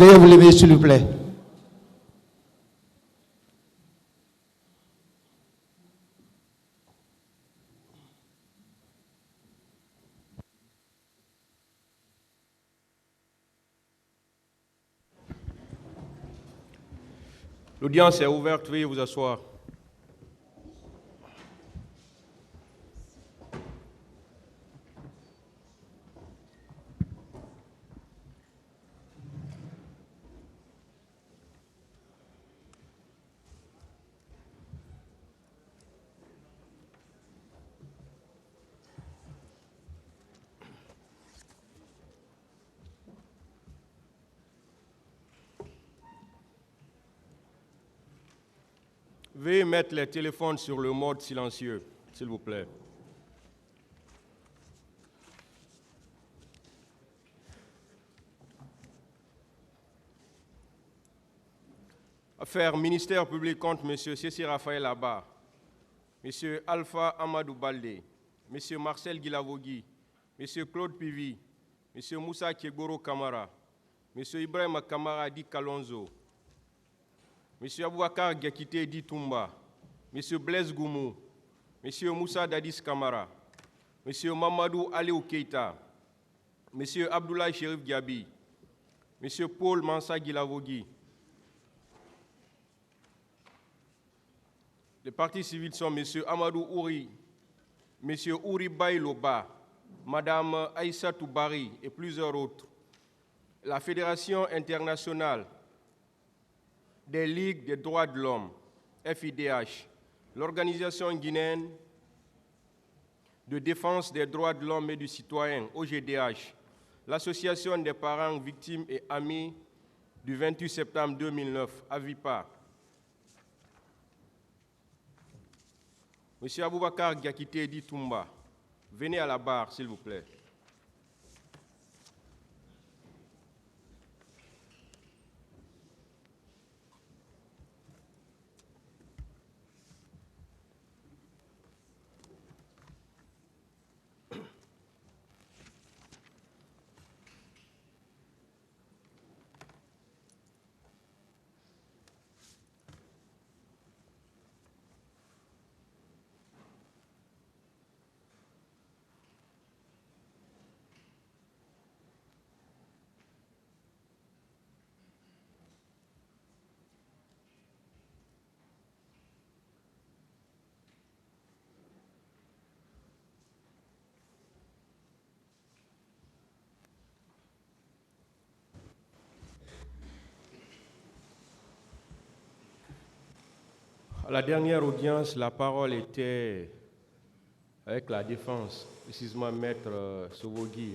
Veuillez vous lever, s'il vous plaît. L'audience est ouverte, veuillez vous asseoir. Veuillez mettre les téléphones sur le mode silencieux, s'il vous plaît. Affaire ministère public contre M. Cécile Raphaël Abba, M. Alpha Amadou Baldé, M. Marcel Guilavogui, M. Claude Pivi, M. Moussa Kiegoro Kamara, M. Ibrahim Kamara Di Kalonzo, M. Aboubakar Gakité Di Toumba, M. Blaise Goumou, M. Moussa Dadis Kamara, M. Mamadou Aliou Keita, M. Abdoulaye Chérif Diaby, M. Paul Mansa Guilavogui. Les partis civils sont M. Amadou Ouri, M. Ouri Baïloba, Mme Aïssa Toubari et plusieurs autres. La Fédération internationale des Ligues des droits de l'homme, FIDH, l'Organisation guinéenne de défense des droits de l'homme et du citoyen, OGDH, l'Association des parents, victimes et amis du 28 septembre 2009, AVIPA, M. Aboubakar Gakité Di Toumba, venez à la barre, s'il vous plaît. À la dernière audience, la parole était avec la défense, précisément Maître Sovogui,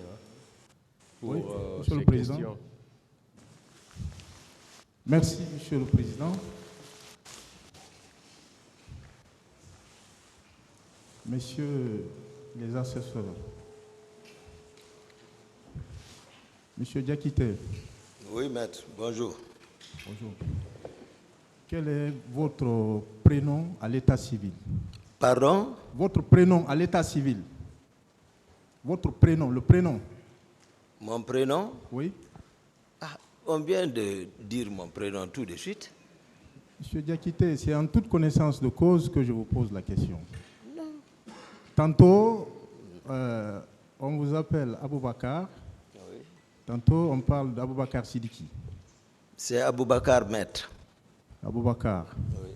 pour oui, Monsieur ces le Président. questions. Merci, Monsieur le Président. Messieurs les assesseurs, Monsieur Diakité. Oui, maître, bonjour. Bonjour. Quel est votre prénom à l'état civil? Pardon? Votre prénom à l'état civil. Votre prénom, le prénom. Mon prénom? Oui. Ah, on vient de dire mon prénom tout de suite. Monsieur Diakité, c'est en toute connaissance de cause que je vous pose la question. Non. Tantôt, on vous appelle Aboubakar. Oui. Tantôt, on parle d'Aboubakar Sidiki. C'est Aboubakar, maître. Aboubakar. Oui.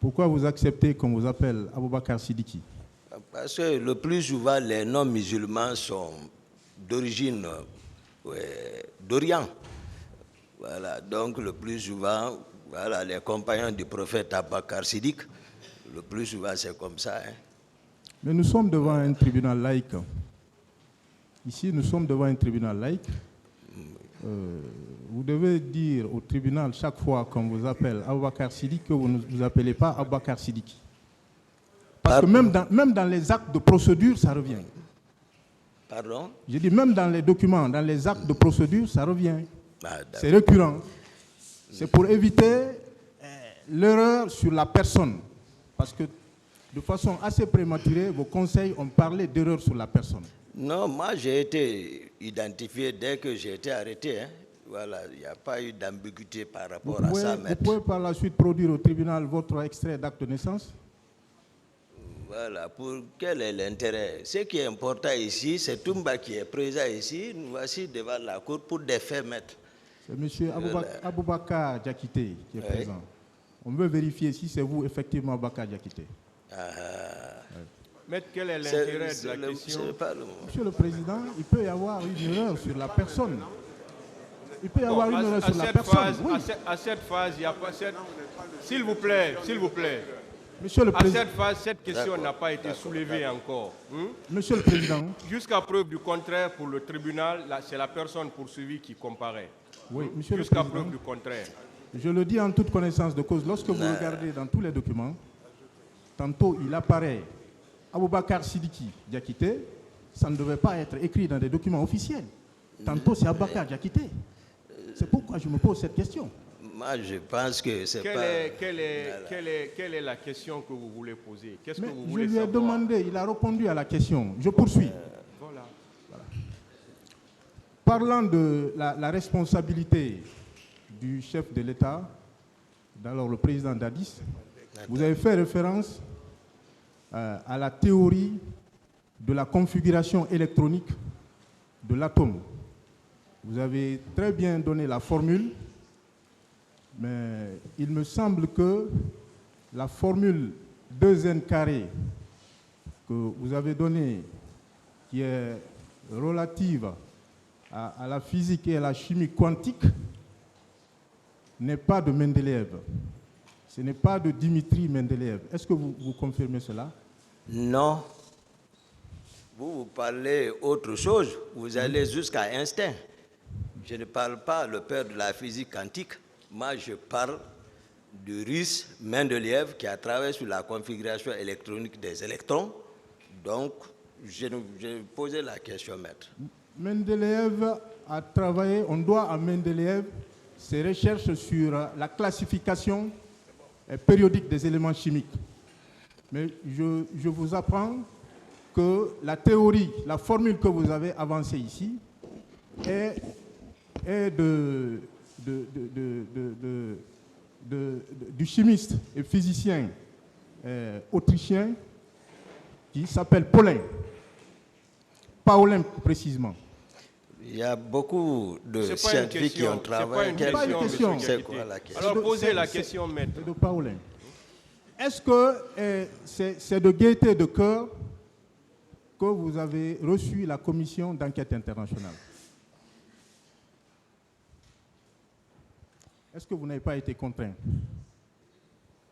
Pourquoi vous acceptez qu'on vous appelle Aboubakar Sidiki? Parce que le plus souvent, les noms musulmans sont d'origine d'Orient. Voilà, donc le plus souvent, voilà, les compagnons du prophète Aboubakar Siddiq, le plus souvent c'est comme ça. Hein. Mais nous sommes devant un tribunal laïque. Ici, nous sommes devant un tribunal laïque. Vous devez dire au tribunal chaque fois qu'on vous appelle Aboubakar Sidiki que vous ne vous appelez pas Aboubakar Sidiki. Parce que même dans les actes de procédure, ça revient. Pardon? Je dis même dans les documents, dans les actes de procédure, ça revient. Ah, c'est récurrent. C'est pour éviter l'erreur sur la personne. Parce que de façon assez prématurée, vos conseils ont parlé d'erreur sur la personne. Non, moi j'ai été identifié dès que j'ai été arrêté. Hein. Voilà, il n'y a pas eu d'ambiguïté par Vous rapport à ça, vous maître. pouvez par la suite produire au tribunal votre extrait d'acte de naissance? Voilà, pour quel est l'intérêt? Ce qui est important ici, c'est Toumba qui est présent ici. Nous voici devant la cour pour des faits, maître. C'est M. Aboubakar Diakité qui est présent. On veut vérifier si c'est vous, effectivement, Aboubakar Diakité. Maître, quel est l'intérêt de la question? Monsieur le Président, il peut y avoir une erreur sur la personne. Il peut y avoir une erreur sur la personne. Oui. À cette phase, il n'y a pas cette... S'il vous plaît, s'il vous plaît. Monsieur le À Président. cette phase, cette question n'a pas été soulevée encore. Monsieur le Président. Jusqu'à preuve du contraire, pour le tribunal, c'est la personne poursuivie qui comparaît. Oui, Monsieur le Jusqu'à Président. preuve du contraire. Je le dis en toute connaissance de cause. Lorsque vous regardez dans tous les documents, tantôt il apparaît Aboubakar Sidiki Diakité, ça ne devait pas être écrit dans des documents officiels. Tantôt c'est Aboubakar Diakité. C'est pourquoi je me pose cette question. Moi, je pense que c'est pas... Quelle est la question que vous voulez poser? Qu'est-ce que vous Je voulez lui ai savoir? demandé, il a répondu à la question. Je poursuis. Voilà. Parlant de la responsabilité du chef de l'État, d'alors le président Dadis, vous avez fait référence à la théorie de la configuration électronique de l'atome. Vous avez très bien donné la formule, mais il me semble que la formule 2n carré que vous avez donnée, qui est relative à la physique et à la chimie quantique, n'est pas de Mendeleev. Ce n'est pas de Dimitri Mendeleev. Est-ce que vous confirmez cela? Non. Vous parlez autre chose. Vous allez jusqu'à Einstein. Je ne parle pas le père de la physique quantique. Moi, je parle du russe Mendeleev qui a travaillé sur la configuration électronique des électrons. Donc, j'ai posé la question, maître. Mendeleev a travaillé, on doit à Mendeleev ses recherches sur la classification périodique des éléments chimiques. Mais je vous apprends que la théorie, la formule que vous avez avancée ici est du chimiste et physicien autrichien qui s'appelle Paulin précisément. Il y a beaucoup de scientifiques qui ont travaillé. C'est pas une question. C'est quoi la question? Alors posez la question, maître. De Paulin. Est-ce que c'est de gaieté de cœur que vous avez reçu la commission d'enquête internationale? Est-ce que vous n'avez pas été contraint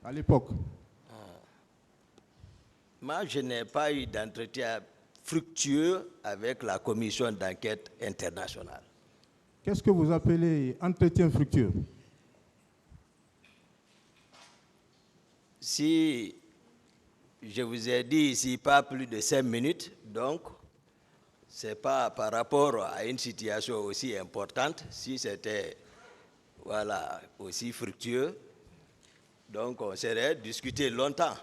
à l'époque? Moi, je n'ai pas eu d'entretien fructueux avec la commission d'enquête internationale. Qu'est-ce que vous appelez entretien fructueux? Si je vous ai dit ici pas plus de 5 minutes, donc ce n'est pas par rapport à une situation aussi importante. Si c'était aussi fructueux, donc on serait discuté longtemps.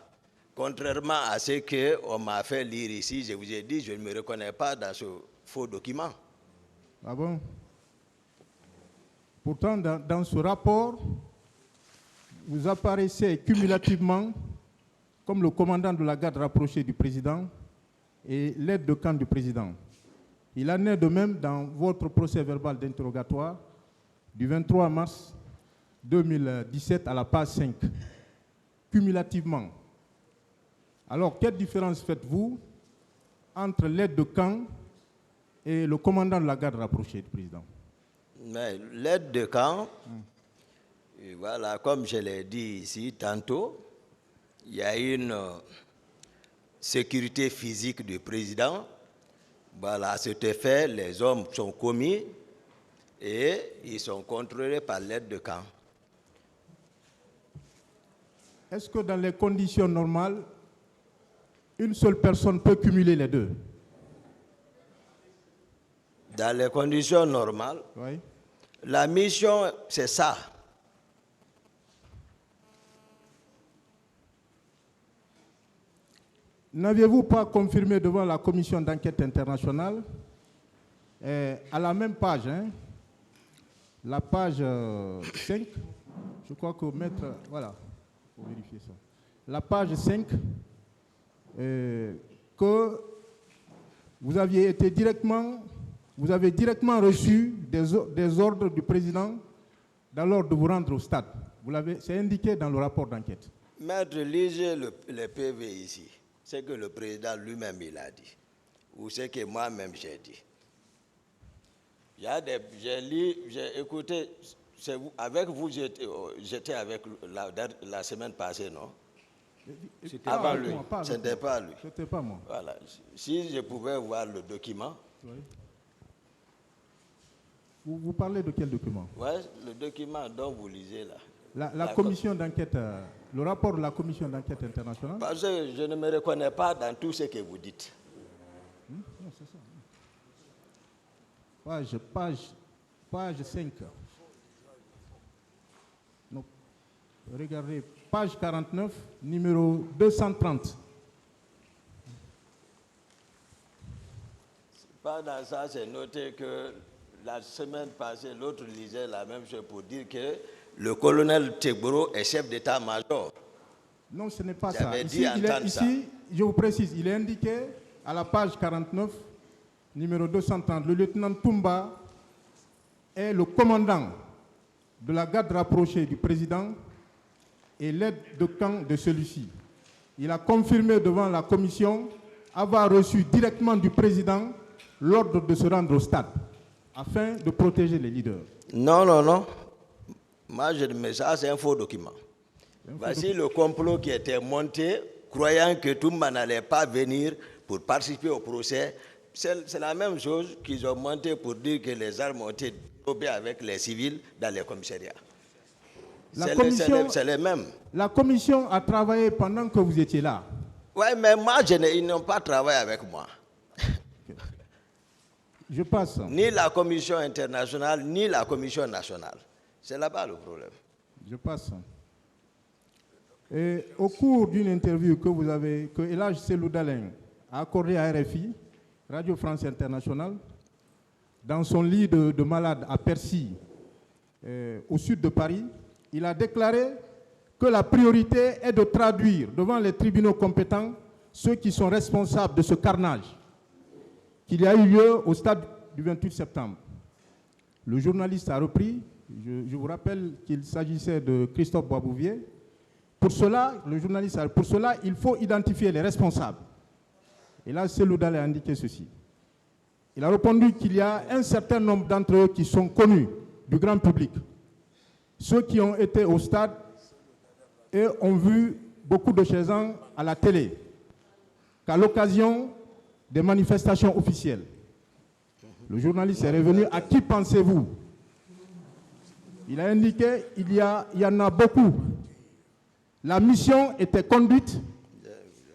Contrairement à ce qu'on m'a fait lire ici, je vous ai dit, je ne me reconnais pas dans ce faux document. Ah bon? Pourtant, dans ce rapport, vous apparaissez cumulativement comme le commandant de la garde rapprochée du président et l'aide de camp du président. Il en est de même dans votre procès verbal d'interrogatoire du 23 mars 2017 à la page 5, cumulativement. Alors, quelle différence faites-vous entre l'aide de camp et le commandant de la garde rapprochée du président? Mais l'aide de camp, voilà, comme je l'ai dit ici tantôt, il y a une sécurité physique du président. Voilà, à cet effet, les hommes sont commis et ils sont contrôlés par l'aide de camp. Est-ce que dans les conditions normales, une seule personne peut cumuler les deux? Dans les conditions normales, Oui. la mission, c'est ça. N'aviez-vous pas confirmé devant la commission d'enquête internationale, à la même page, la page 5, je crois que maître, voilà, pour vérifier ça. La page 5, que vous avez directement reçu des ordres du président dans l'ordre de vous rendre au stade. C'est indiqué dans le rapport d'enquête. Maître, lisez le PV ici. C'est que le président lui-même il a dit. Ou c'est que moi-même j'ai dit. J'ai lu, j'ai écouté. Avec vous, j'étais avec la semaine passée, non? C'était avant lui. Ce n'était pas lui. C'était pas moi. Voilà. Si je pouvais voir le document. Oui. Vous parlez de quel document? Oui, le document dont vous lisez là. La commission d'enquête, le rapport de la commission d'enquête internationale. Parce que je ne me reconnais pas dans tout ce que vous dites. Non, c'est ça. Page 5. Donc, regardez, page 49, numéro 230. Pas dans ça, c'est noté que la semaine passée, l'autre lisait la même chose pour dire que le colonel Tegboro est chef d'état-major. Non, ce n'est pas ça. Ici, je vous précise, il est indiqué à la page 49, numéro 230, le lieutenant Toumba est le commandant de la garde rapprochée du président et l'aide de camp de celui-ci. Il a confirmé devant la commission avoir reçu directement du président l'ordre de se rendre au stade afin de protéger les leaders. Non, non, non. Moi, je dis, ça, c'est un faux document. Voici le complot qui était monté, croyant que Toumba n'allait pas venir pour participer au procès. C'est la même chose qu'ils ont monté pour dire que les armes ont été dérobées avec les civils dans les commissariats. C'est les mêmes. La commission a travaillé pendant que vous étiez là. Oui, mais moi, ils n'ont pas travaillé avec moi. Je passe. Ni la commission internationale, ni la commission nationale. C'est là-bas le problème. Je passe. Et au cours d'une interview que Elhadji Cellou Dalein a accordée à RFI, Radio France Internationale, dans son lit de malade à Percy, au sud de Paris, il a déclaré que la priorité est de traduire devant les tribunaux compétents ceux qui sont responsables de ce carnage qu'il y a eu lieu au stade du 28 septembre. Le journaliste a repris, je vous rappelle qu'il s'agissait de Christophe Boisbouvier. Pour cela, il faut identifier les responsables. Et là, Cellou Dalein a indiqué ceci. Il a répondu qu'il y a un certain nombre d'entre eux qui sont connus du grand public. Ceux qui ont été au stade et ont vu beaucoup de gens à la télé, qu'à l'occasion des manifestations officielles. Le journaliste est revenu. À qui pensez-vous? Il a indiqué qu'il y en a beaucoup. La mission était conduite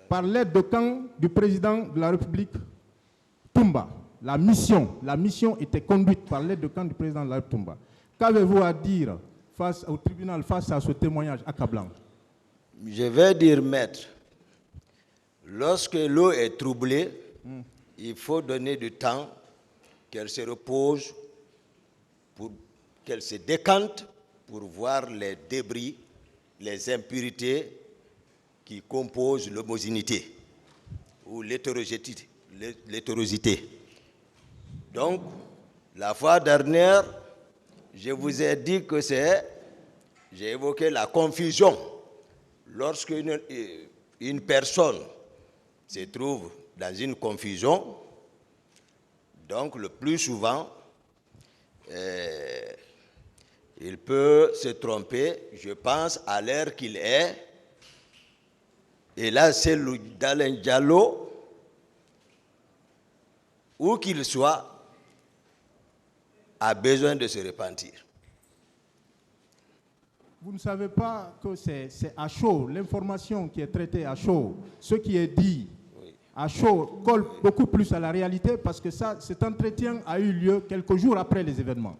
par l'aide de camp du président de la République, Toumba. La mission était conduite par l'aide de camp du président de la République, Toumba. Qu'avez-vous à dire face au tribunal, face à ce témoignage accablant? Je vais dire, maître, lorsque l'eau est troublée, il faut donner du temps qu'elle se repose, pour qu'elle se décante pour voir les débris, les impurités qui composent l'homogénéité ou l'hétérogénéité. Donc, la fois dernière, je vous ai dit que j'ai évoqué la confusion. Lorsque une personne se trouve dans une confusion, donc le plus souvent, il peut se tromper, je pense, à l'heure qu'il est. Et là, c'est Dalein Diallo, où qu'il soit, a besoin de se repentir. Vous ne savez pas que c'est à chaud, l'information qui est traitée à chaud, ce qui est dit à chaud colle beaucoup plus à la réalité parce que cet entretien a eu lieu quelques jours après les événements.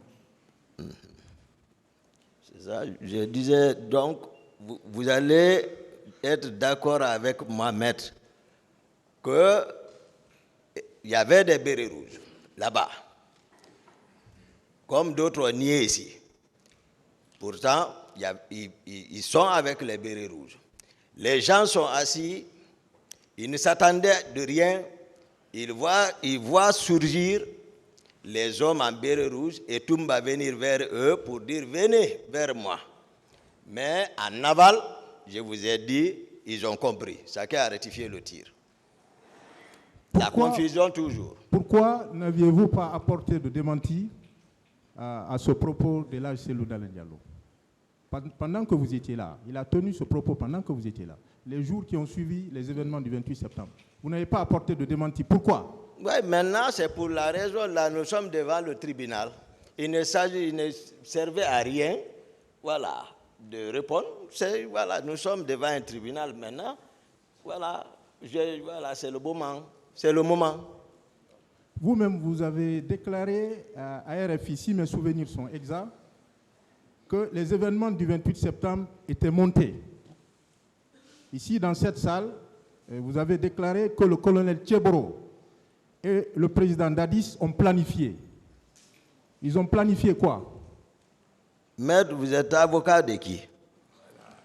C'est ça, je disais donc, vous allez être d'accord avec moi, maître, qu'il y avait des bérets rouges là-bas. comme d'autres ont nié ici. Pourtant, ils sont avec les bérets rouges. Les gens sont assis, ils ne s'attendaient de rien. Ils voient surgir les hommes en béret rouge et Toumba venir vers eux pour dire « venez vers moi ». Mais en aval, je vous ai dit, ils ont compris. Chacun a rectifié le tir. La confusion toujours. Pourquoi n'aviez-vous pas apporté de démenti à ce propos de l'âge Cellou Dalein Diallo? Pendant que vous étiez là, il a tenu ce propos pendant que vous étiez là, les jours qui ont suivi les événements du 28 septembre. Vous n'avez pas apporté de démenti. Pourquoi? Oui, maintenant, c'est pour la raison, là, nous sommes devant le tribunal. Il ne servait à rien, voilà, de répondre. Voilà, nous sommes devant un tribunal maintenant. Voilà, c'est le moment. C'est le moment. Vous-même, vous avez déclaré à RFI, si mes souvenirs sont exacts, que les événements du 28 septembre étaient montés. Ici, dans cette salle, vous avez déclaré que le colonel Tcheboro et le président Dadis ont planifié. Ils ont planifié quoi? Maître, vous êtes avocat de qui?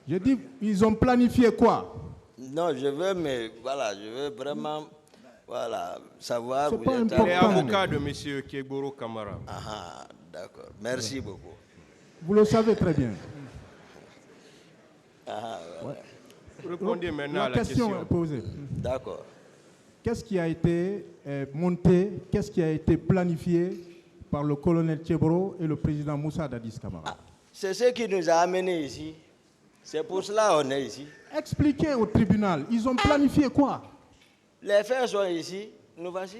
Je dis, ils ont planifié quoi? Non, je veux vraiment savoir. C'est pas important. Il est avocat de M. Kegboro Kamara. Ah, d'accord. Merci beaucoup. Vous le savez très bien. Ouais. Répondez maintenant à la question est posée. D'accord. Qu'est-ce qui a été monté, qu'est-ce qui a été planifié par le colonel Tcheboro et le président Moussa Dadis Camara? C'est ce qui nous a amenés ici. C'est pour cela qu'on est ici. Expliquez au tribunal, ils ont planifié quoi? Les faits sont ici, nous voici.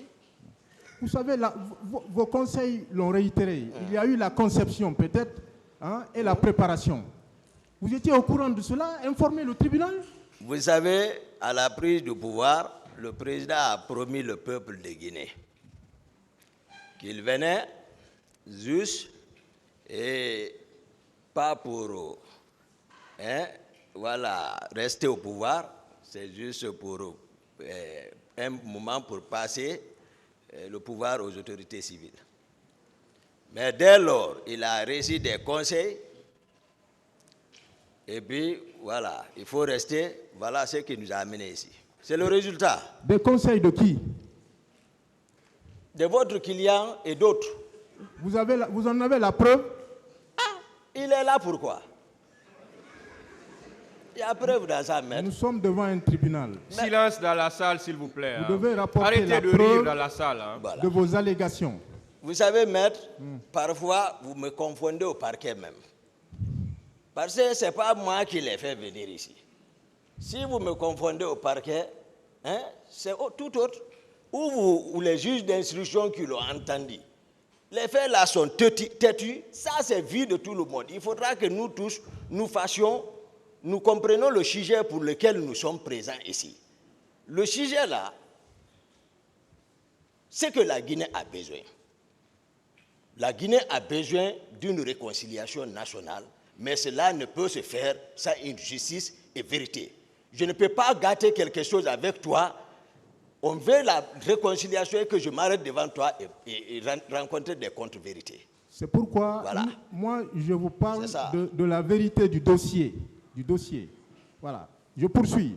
Vous savez, vos conseils l'ont réitéré. Il y a eu la conception peut-être et la préparation. Vous étiez au courant de cela? Informez le tribunal? Vous savez, à la prise du pouvoir, le président a promis le peuple de Guinée qu'il venait juste et pas pour rester au pouvoir, c'est juste pour un moment pour passer le pouvoir aux autorités civiles. Mais dès lors, il a reçu des conseils et puis voilà, il faut rester, voilà ce qui nous a amenés ici. C'est le résultat. Des conseils de qui? De votre client et d'autres. Vous en avez la preuve? Il est là pourquoi? Il y a preuve dans sa main. Nous sommes devant un tribunal. Silence dans la salle, s'il vous plaît. Vous devez rapporter Arrêtez la de preuve rire dans la salle. Voilà. de vos allégations. Vous savez, maître, parfois, vous me confondez au parquet même. Parce que ce n'est pas moi qui l'ai fait venir ici. Si vous me confondez au parquet, c'est tout autre. Ou les juges d'instruction qui l'ont entendu. Les faits là sont têtus. Ça, c'est vu de tout le monde. Il faudra que nous tous, nous comprenions le sujet pour lequel nous sommes présents ici. Le sujet là, c'est que la Guinée a besoin. La Guinée a besoin d'une réconciliation nationale, mais cela ne peut se faire sans une justice et vérité. Je ne peux pas gâter quelque chose avec toi. On veut la réconciliation et que je m'arrête devant toi et rencontrer des contre-vérités. C'est pourquoi, voilà. Moi, je vous parle de la vérité du dossier. Voilà. Je poursuis.